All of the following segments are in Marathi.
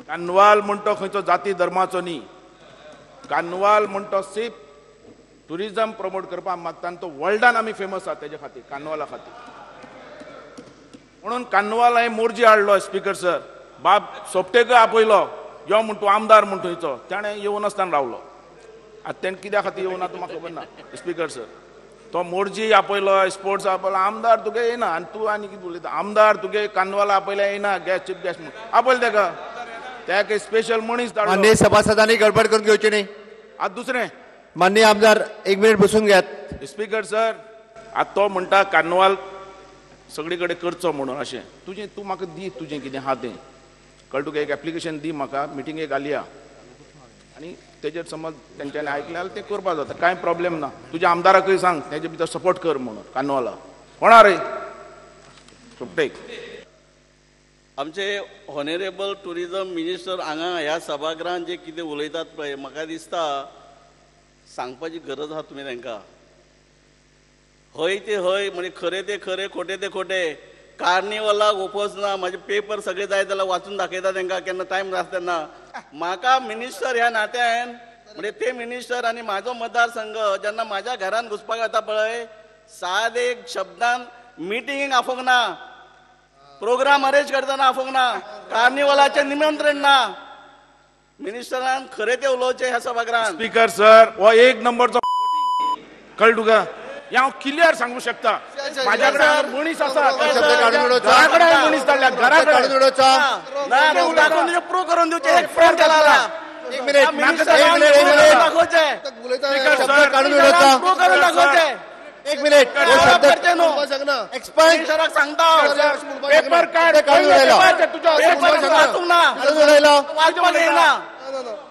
कान्वाल म्हणतो खंयचो जाती धर्माचो न्ही. कान्वाल म्हणतो सिर्फ टुरिझम प्रमोट करपाक मागता आनी तो वर्ल्डान आमी फेमस आहा तेजे खातीर, कान्वाला खातीर. म्हणून कान्वाल हांवें मोर्जी हाडलो स्पीकर सर. बाब सोपटेकर आपयलो यो म्हण तूं आमदार म्हण थंयचो, ताणें येवं नासतना रावलो. आतां तेणें कित्या खातीर येवं ना तो म्हाका खबर ना स्पीकर सर. तो मोर्जी आपयलो, स्पोर्ट्स आपयलो, आमदार तुगे येना आनी तूं आनी कितें उलयता. आमदार तुगे कान्वाला आपयल्या येना गॅस चीफ गॅस म्हूण आपयल ताका. ताका स्पेशल मनीस धाडलो. माननीय सभासदांनी गडबड करून घेवची न्ही. आतां दुसरें माननीय आमदार एक मिनिट बसून घेयात. स्पीकर सर आतां तो म्हणटा कान्वाल सगळे कडेन करचो म्हणून अशें. तूं म्हाका दी तुजें कितें आहा तें कळ्ळें तुका. एक एप्लिकेशन दी म्हाका, मिटिंगेक घालया आनी तेजेर समज तेंच्यांनी आयकलें जाल्यार तें करपाक जाता, कांय प्रॉब्लेम ना. तुज्या आमदाराकय सांग तेजे भितर सपोर्ट कर म्हणून कान्वाला. कोणा रे सोपटे आमचे हॉनरेबल टुरिझम मिनिस्टर हांगा ह्या सभागृहांत जे कितें उलयतात पळय, म्हाका दिसता सांगपाची गरज आहा तुमी तांकां. हय ते हय म्हणजे खरें ते खरें, खोटें ते खोटें. कार्निवलाक ओपोज ना. म्हाजे पेपर सगळे जाय जाल्यार वाचून दाखयता तांकां केन्ना टायम आसता तेन्ना. म्हाका मिनिस्टर ह्या नात्यान म्हणजे ते मिनिस्टर आनी म्हाजो मतदारसंघ जेन्ना म्हाज्या घरान घुसपाक येता पळय, सादे शब्दान मिटिंगेक आफोंक ना, प्रोग्राम अरेंज करतना आफोंक ना, कार्निवलाचें निमंत्रण ना. मिनिस्टरान खरें ते उलोवचें ह्या सभागृहांत. स्पीकर सर हो एक नंबरचो कळ्ळें तुका. हें हांव क्लियर सांगूंक शकता. म्हाज्या कडेन मनीस आसा, घरा कडेन मनीस धाडल्या, घरा कडेन प्रूव करून दिवचे. एक फ्रेम केला एक मिनिट दाखोवचे, प्रूव करून दाखोवचे. एक मिनिट एक्सपर्ट सांगता पेपर काढ वाचूंक ना, वाचपाक येना.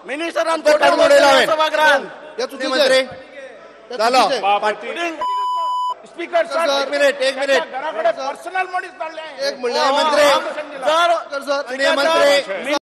मिनिस्टरान मंत्री जालो. स्पीकर सर एक मिनिट घरा कडेन पर्सनल मनीस धाडले. मंत्री